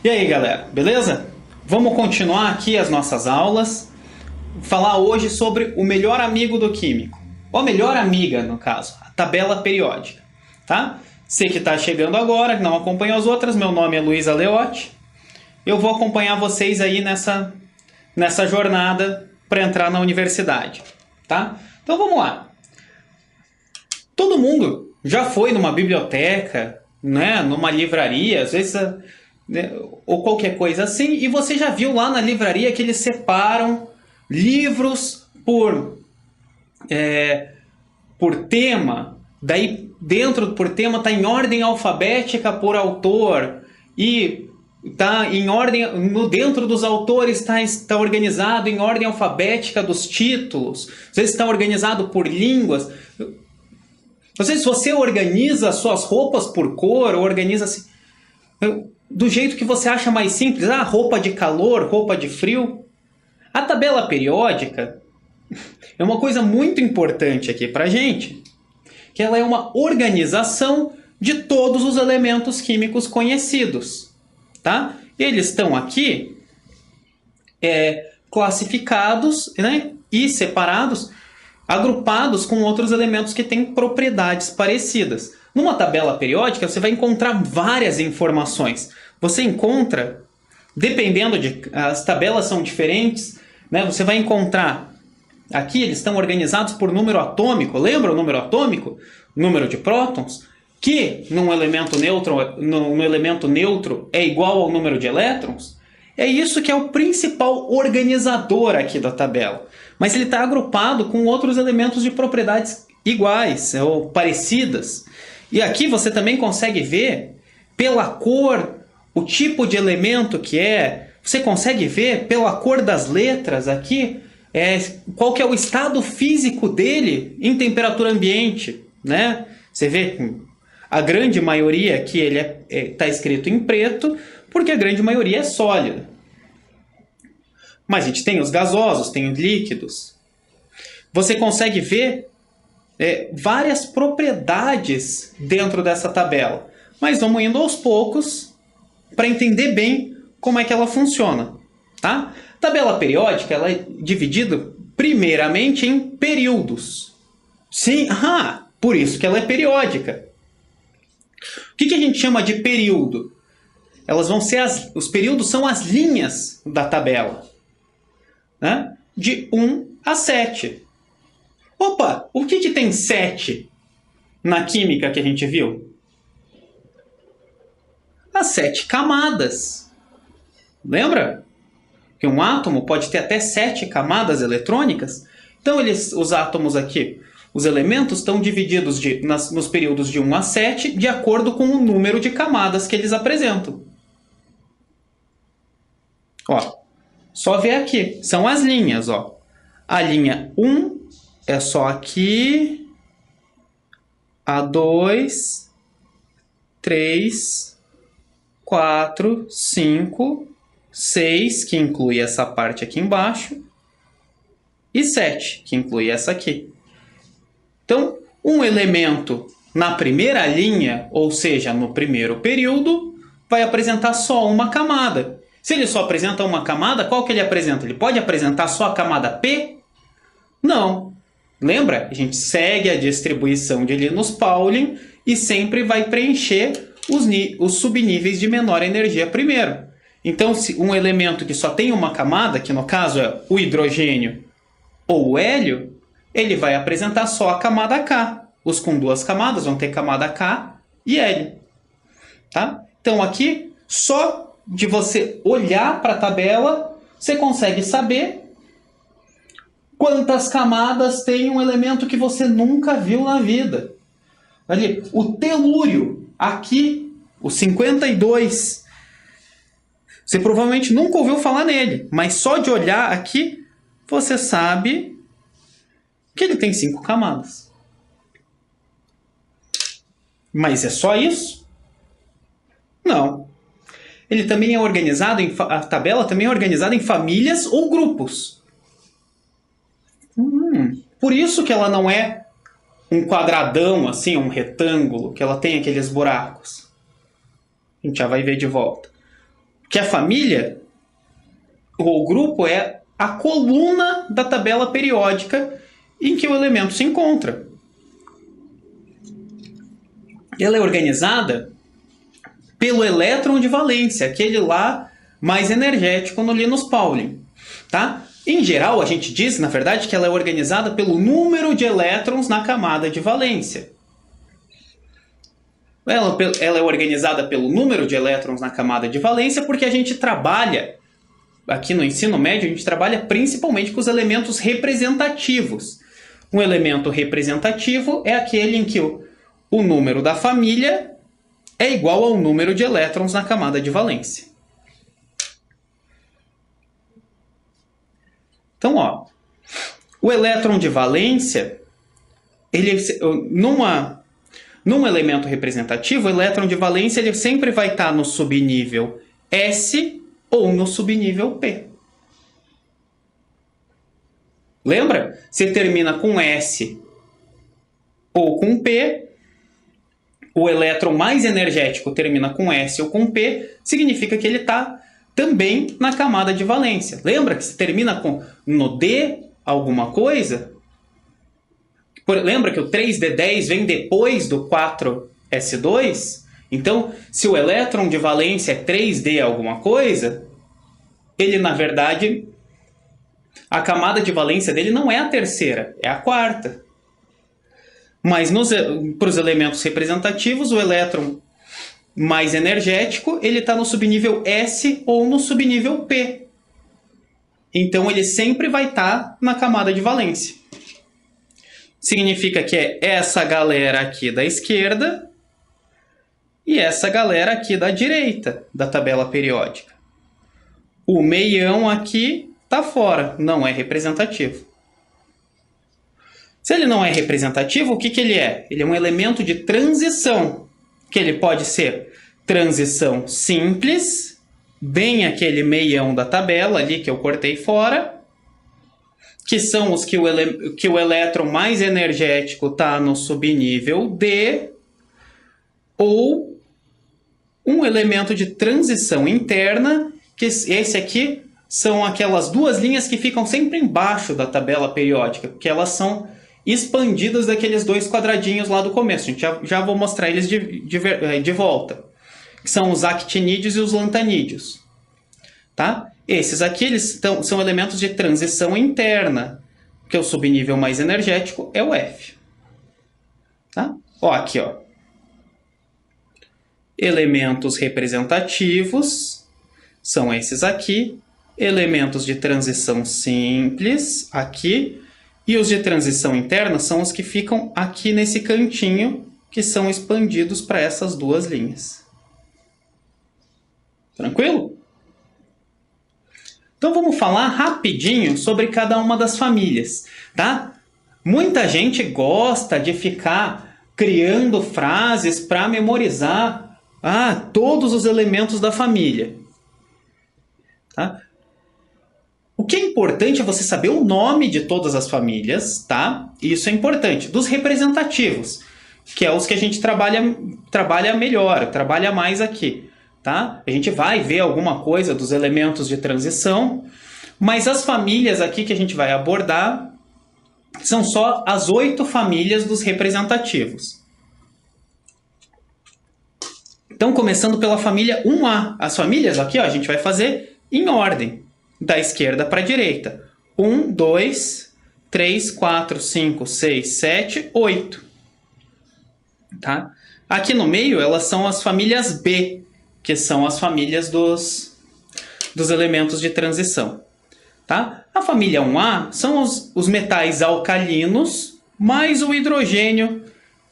E aí, galera, beleza? Vamos continuar aqui as nossas aulas. Falar hoje sobre o melhor amigo do químico. Ou a melhor amiga, no caso, a tabela periódica. Tá? Você que está chegando agora, que não acompanha as outras, meu nome é Luiz Aleotti. Eu vou acompanhar vocês aí nessa jornada para entrar na universidade. Tá? Então vamos lá. Todo mundo já foi numa biblioteca, né, numa livraria, às vezes, né, ou qualquer coisa assim, e você já viu lá na livraria que eles separam livros por tema, daí dentro por tema está em ordem alfabética por autor, e tá em ordem, dentro dos autores está organizado em ordem alfabética dos títulos, às vezes está organizado por línguas. Não sei se você organiza suas roupas por cor, ou organiza assim, do jeito que você acha mais simples. Ah, roupa de calor, roupa de frio. A tabela periódica é uma coisa muito importante aqui para a gente, que ela é uma organização de todos os elementos químicos conhecidos. Tá? Eles estão aqui classificados, né, e separados, agrupados com outros elementos que têm propriedades parecidas. Numa tabela periódica, você vai encontrar várias informações. Você encontra, dependendo de... As tabelas são diferentes, né? Você vai encontrar... Aqui eles estão organizados por número atômico. Lembra o número atômico? Número de prótons, que num elemento neutro é igual ao número de elétrons. É isso que é o principal organizador aqui da tabela. Mas ele está agrupado com outros elementos de propriedades iguais ou parecidas. E aqui você também consegue ver pela cor o tipo de elemento que é. Você consegue ver pela cor das letras aqui qual que é o estado físico dele em temperatura ambiente. Né? Você vê a grande maioria aqui ele está escrito em preto porque a grande maioria é sólida. Mas a gente tem os gasosos, tem os líquidos. Você consegue ver várias propriedades dentro dessa tabela. Mas vamos indo aos poucos para entender bem como é que ela funciona. Tá? A tabela periódica ela é dividida primeiramente em períodos. Sim, por isso que ela é periódica. O que a gente chama de período? Elas vão ser os períodos são as linhas da tabela. Né? De 1 a 7. Opa, o que tem 7 na química que a gente viu? As 7 camadas. Lembra? Que um átomo pode ter até 7 camadas eletrônicas. Então, os átomos aqui, os elementos estão divididos nos períodos de 1 a 7 de acordo com o número de camadas que eles apresentam. Ó. Só ver aqui, são as linhas, ó. A linha 1 é só aqui, a 2, 3, 4, 5, 6, que inclui essa parte aqui embaixo, e 7, que inclui essa aqui. Então, um elemento na primeira linha, ou seja, no primeiro período, vai apresentar só uma camada. Se ele só apresenta uma camada, qual que ele apresenta? Ele pode apresentar só a camada P? Não. Lembra? A gente segue a distribuição de Linus-Pauling e sempre vai preencher os subníveis de menor energia primeiro. Então, se um elemento que só tem uma camada, que no caso é o hidrogênio ou o hélio, ele vai apresentar só a camada K. Os com duas camadas vão ter camada K e hélio. Tá? Então, aqui, só de você olhar para a tabela, você consegue saber quantas camadas tem um elemento que você nunca viu na vida. Ali, o telúrio, aqui, o 52. Você provavelmente nunca ouviu falar nele, mas só de olhar aqui, você sabe que ele tem 5 camadas. Mas é só isso? Não. Ele também é organizado a tabela também é organizada em famílias ou grupos. Por isso que ela não é um quadradão, assim, um retângulo, que ela tem aqueles buracos. A gente já vai ver de volta. que a família ou o grupo é a coluna da tabela periódica em que o elemento se encontra. Ela é organizada pelo elétron de valência, aquele lá mais energético no Linus Pauling. Tá? Em geral, a gente diz, na verdade, que ela é organizada pelo número de elétrons na camada de valência. Ela é organizada pelo número de elétrons na camada de valência porque a gente trabalha, aqui no ensino médio, a gente trabalha principalmente com os elementos representativos. Um elemento representativo é aquele em que o número da família é igual ao número de elétrons na camada de valência. Então, ó, o elétron de valência, num elemento representativo, o elétron de valência ele sempre vai estar no subnível S ou no subnível P. Lembra? Se termina com S ou com P, o elétron mais energético termina com S ou com P, significa que ele está também na camada de valência. Lembra que se termina no D alguma coisa? Lembra que o 3D10 vem depois do 4S2? Então, se o elétron de valência é 3D alguma coisa, ele, na verdade, a camada de valência dele não é a terceira, é a quarta. Mas para os elementos representativos, o elétron mais energético, ele está no subnível S ou no subnível P. Então, ele sempre vai estar na camada de valência. Significa que é essa galera aqui da esquerda e essa galera aqui da direita da tabela periódica. O meião aqui está fora, não é representativo. Se ele não é representativo, o que ele é? Ele é um elemento de transição, que ele pode ser transição simples, bem aquele meião da tabela ali que eu cortei fora, que são os que o elétron mais energético está no subnível D, ou um elemento de transição interna, que esse aqui são aquelas duas linhas que ficam sempre embaixo da tabela periódica, porque elas são expandidas daqueles dois quadradinhos lá do começo. A gente já vou mostrar eles de volta, que são os actinídeos e os lantanídeos. Tá? Esses aqui eles são elementos de transição interna, que é o subnível mais energético é o F. Tá? Ó, aqui, ó. Elementos representativos são esses aqui. Elementos de transição simples, aqui. E os de transição interna são os que ficam aqui nesse cantinho, que são expandidos para essas duas linhas. Tranquilo? Então vamos falar rapidinho sobre cada uma das famílias, tá? Muita gente gosta de ficar criando frases para memorizar todos os elementos da família. Tá? O que é importante é você saber o nome de todas as famílias, tá? Isso é importante. Dos representativos, que é os que a gente trabalha melhor, trabalha mais aqui. Tá? A gente vai ver alguma coisa dos elementos de transição, mas as famílias aqui que a gente vai abordar são só as 8 famílias dos representativos. Então, começando pela família 1A. As famílias aqui, ó, a gente vai fazer em ordem, da esquerda para a direita. 1, 2, 3, 4, 5, 6, 7, 8. Tá? Aqui no meio, elas são as famílias B, que são as famílias dos elementos de transição. Tá? A família 1A são os metais alcalinos mais o hidrogênio,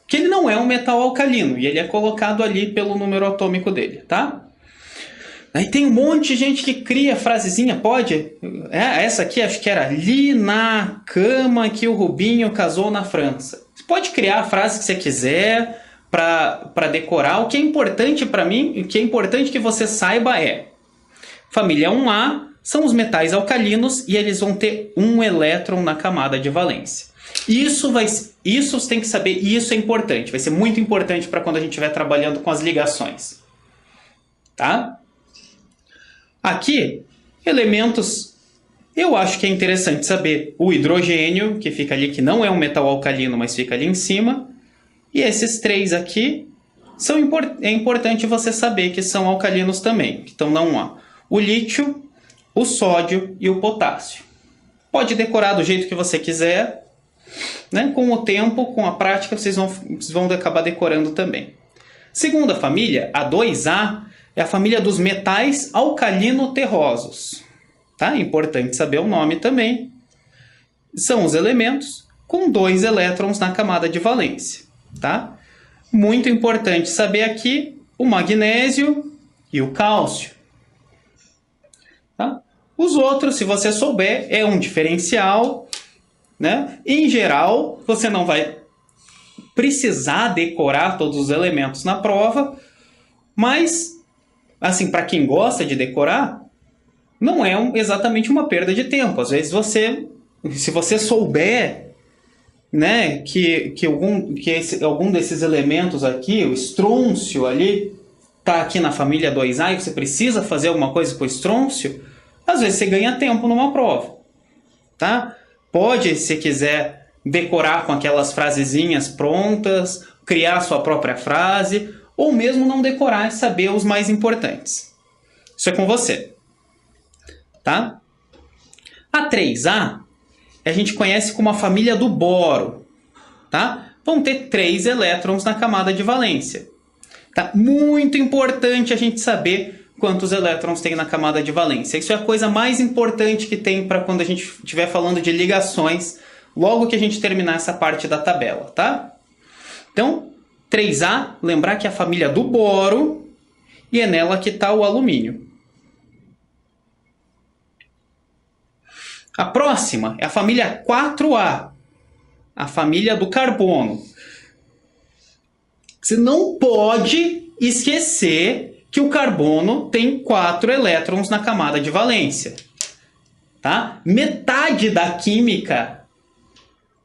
que ele não é um metal alcalino, e ele é colocado ali pelo número atômico dele. Tá? Aí tem um monte de gente que cria frasezinha, pode? Essa aqui acho que era ali na cama que o Rubinho casou na França. Você pode criar a frase que você quiser para decorar. O que é importante para mim, o que é importante que você saiba é: família 1A são os metais alcalinos e eles vão ter um elétron na camada de valência. Isso você tem que saber, e isso é importante, vai ser muito importante para quando a gente estiver trabalhando com as ligações. Tá? Aqui, elementos, eu acho que é interessante saber o hidrogênio, que fica ali, que não é um metal alcalino, mas fica ali em cima. E esses 3 aqui, é importante você saber que são alcalinos também. Então, não há o lítio, o sódio e o potássio. Pode decorar do jeito que você quiser, né? Com o tempo, com a prática, vocês vão acabar decorando também. Segunda família, a 2A, é a família dos metais alcalino-terrosos. Tá? Importante saber o nome também. São os elementos com 2 elétrons na camada de valência. Tá? Muito importante saber aqui o magnésio e o cálcio. Tá? Os outros, se você souber, é um diferencial, né? Em geral, você não vai precisar decorar todos os elementos na prova, mas, assim, para quem gosta de decorar, não é exatamente uma perda de tempo. Às vezes se você souber, né, que algum desses elementos aqui, o estrôncio ali, está aqui na família 2A e você precisa fazer alguma coisa com o estrôncio, às vezes você ganha tempo numa prova. Tá? Pode, se quiser, decorar com aquelas frasezinhas prontas, criar sua própria frase, ou mesmo não decorar e saber os mais importantes. Isso é com você. Tá? A 3A a gente conhece como a família do boro. Tá? Vão ter 3 elétrons na camada de valência. Tá? Muito importante a gente saber quantos elétrons tem na camada de valência. Isso é a coisa mais importante que tem para quando a gente estiver falando de ligações, logo que a gente terminar essa parte da tabela. Tá? Então, 3A, lembrar que é a família do boro e é nela que está o alumínio. A próxima é a família 4A, a família do carbono. Você não pode esquecer que o carbono tem 4 elétrons na camada de valência. Tá? Metade da química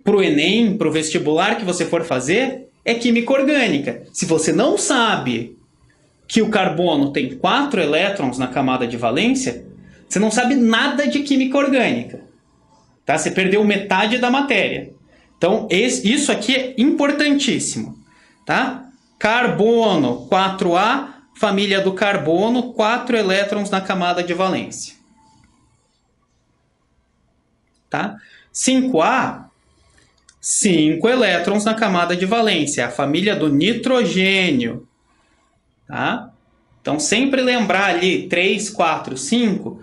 para o Enem, para o vestibular que você for fazer, é química orgânica. Se você não sabe que o carbono tem 4 elétrons na camada de valência, você não sabe nada de química orgânica. Tá? Você perdeu metade da matéria. Então, isso aqui é importantíssimo. Tá? Carbono, 4A, família do carbono, 4 elétrons na camada de valência. Tá? 5A, 5 elétrons na camada de valência, a família do nitrogênio. Tá? Então, sempre lembrar ali 3, 4, 5.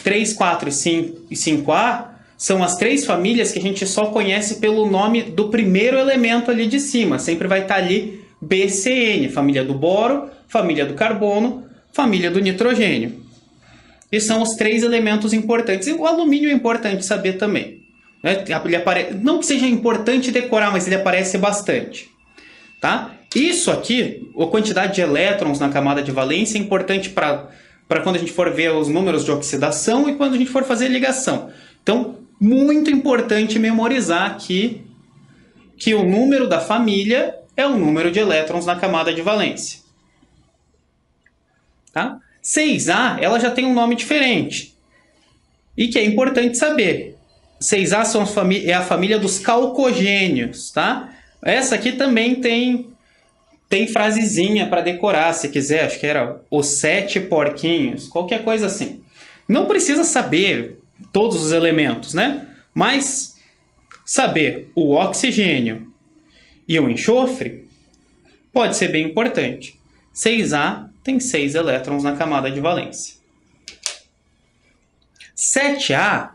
3, 4 e 5A são as 3 famílias que a gente só conhece pelo nome do primeiro elemento ali de cima. Sempre vai estar ali BCN, família do boro, família do carbono, família do nitrogênio. E são os 3 elementos importantes. E o alumínio é importante saber também. Né? Não que seja importante decorar, mas ele aparece bastante. Tá? Isso aqui, a quantidade de elétrons na camada de valência, é importante para quando a gente for ver os números de oxidação e quando a gente for fazer ligação. Então, muito importante memorizar aqui que o número da família é o número de elétrons na camada de valência. Tá? 6A, ela já tem um nome diferente. E que é importante saber. 6A é a família dos calcogênios. Tá? Essa aqui também tem frasezinha para decorar, se quiser. Acho que era os 7 porquinhos. Qualquer coisa assim. Não precisa saber todos os elementos, né? Mas saber o oxigênio e o enxofre pode ser bem importante. 6A tem 6 elétrons na camada de valência. 7A...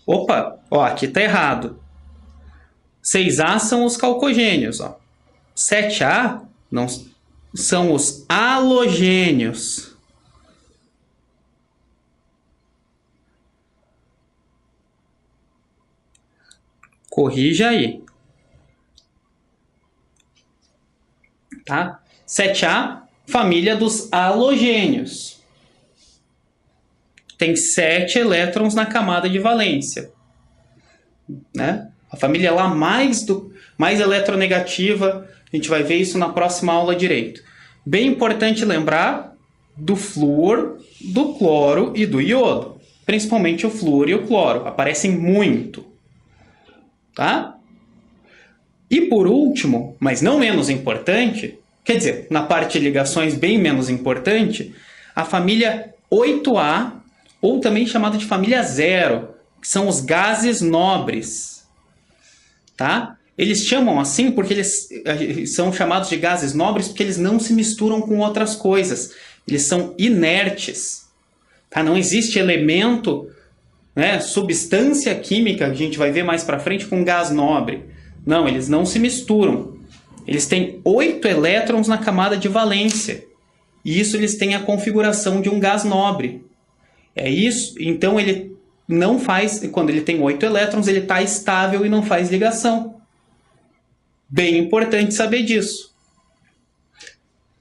Opa, ó, aqui está errado. 6A são os calcogênios. Ó. 7A não, são os halogênios. Corrija aí. Tá? 7A, família dos halogênios. Tem 7 elétrons na camada de valência. Né? A família lá mais eletronegativa, a gente vai ver isso na próxima aula direito. Bem importante lembrar do flúor, do cloro e do iodo. Principalmente o flúor e o cloro. Aparecem muito. Tá? E por último, mas não menos importante, quer dizer, na parte de ligações bem menos importante, a família 8A, ou também chamada de família 0, que são os gases nobres. Tá? Eles chamam assim porque eles são chamados de gases nobres porque eles não se misturam com outras coisas. Eles são inertes. Tá? Não existe elemento, né, substância química, que a gente vai ver mais para frente, com gás nobre. Não, eles não se misturam. Eles têm 8 elétrons na camada de valência. E isso eles têm a configuração de um gás nobre. É isso. Então ele não faz, quando ele tem 8 elétrons, ele está estável e não faz ligação. Bem importante saber disso.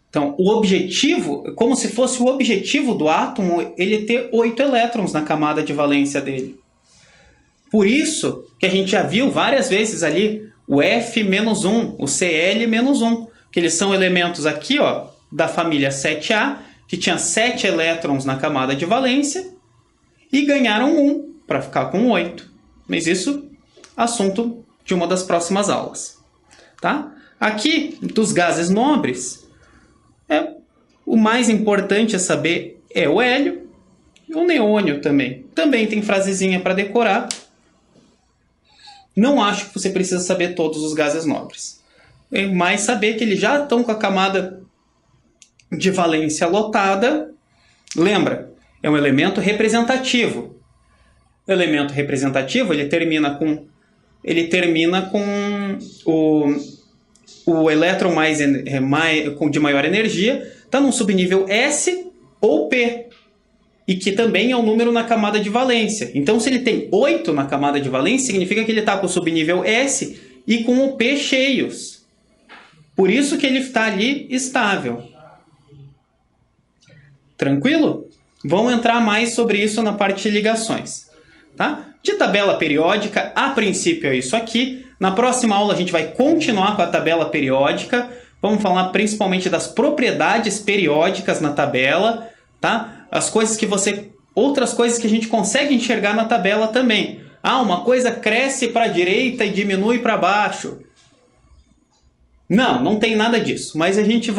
Então, o objetivo, como se fosse o objetivo do átomo, ele ter 8 elétrons na camada de valência dele. Por isso que a gente já viu várias vezes ali o F-1, o Cl-1, que eles são elementos aqui, ó, da família 7A, que tinha 7 elétrons na camada de valência e ganharam 1 para ficar com 8. Mas isso é assunto de uma das próximas aulas. Tá? Aqui, dos gases nobres, o mais importante a saber é o hélio e o neônio também. Também tem frasezinha para decorar. Não acho que você precisa saber todos os gases nobres. É mais saber que eles já estão com a camada de valência lotada. Lembra, é um elemento representativo. O elemento representativo ele termina com o elétron de maior energia, está num subnível S ou P, e que também é um número na camada de valência. Então, se ele tem 8 na camada de valência, significa que ele está com o subnível S e com o P cheios. Por isso que ele está ali estável. Tranquilo? Vamos entrar mais sobre isso na parte de ligações. Tá? De tabela periódica, a princípio é isso aqui. Na próxima aula a gente vai continuar com a tabela periódica. Vamos falar principalmente das propriedades periódicas na tabela, tá? Outras coisas que a gente consegue enxergar na tabela também. Uma coisa cresce para a direita e diminui para baixo. Não tem nada disso. Mas a gente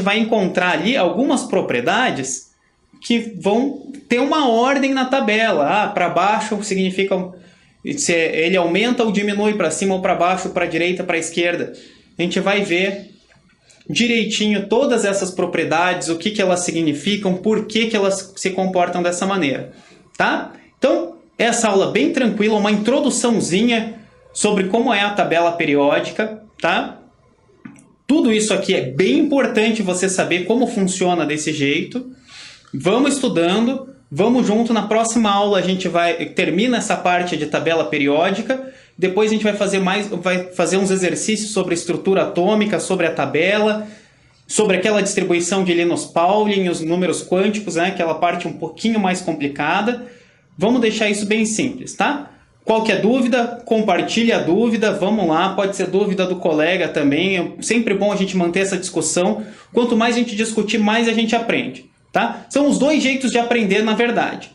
vai encontrar ali algumas propriedades que vão ter uma ordem na tabela. Para baixo significa se ele aumenta ou diminui, para cima ou para baixo, para a direita, para a esquerda. A gente vai ver direitinho todas essas propriedades, o que elas significam, por que elas se comportam dessa maneira. Tá? Então, essa aula bem tranquila, uma introduçãozinha sobre como é a tabela periódica. Tá? Tudo isso aqui é bem importante você saber como funciona desse jeito. Vamos estudando. Vamos junto, na próxima aula a gente termina essa parte de tabela periódica, depois a gente vai fazer uns exercícios sobre estrutura atômica, sobre a tabela, sobre aquela distribuição de Linus-Pauling, os números quânticos, né, aquela parte um pouquinho mais complicada. Vamos deixar isso bem simples, tá? Qualquer dúvida, compartilhe a dúvida, vamos lá, pode ser dúvida do colega também, é sempre bom a gente manter essa discussão, quanto mais a gente discutir, mais a gente aprende. Tá? São os 2 jeitos de aprender, na verdade.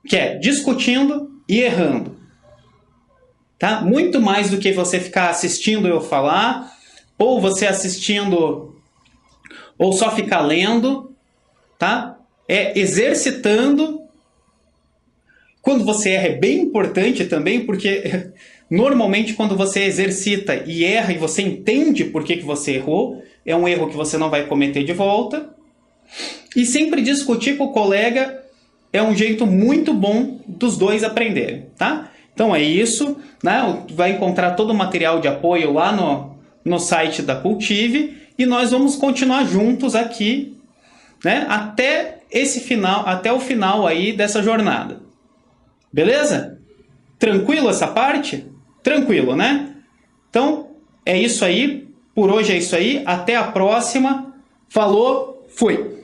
Que é discutindo e errando. Tá? Muito mais do que você ficar assistindo eu falar, ou você assistindo, ou só ficar lendo. Tá? É exercitando. Quando você erra é bem importante também, porque normalmente quando você exercita e erra e você entende por que você errou, é um erro que você não vai cometer de volta. E sempre discutir com o colega é um jeito muito bom dos 2 aprenderem, tá? Então é isso, né? Vai encontrar todo o material de apoio lá no site da Cultive e nós vamos continuar juntos aqui, né? Até o final aí dessa jornada. Beleza? Tranquilo essa parte? Tranquilo, né? Então é isso aí, por hoje é isso aí, até a próxima. Falou, fui!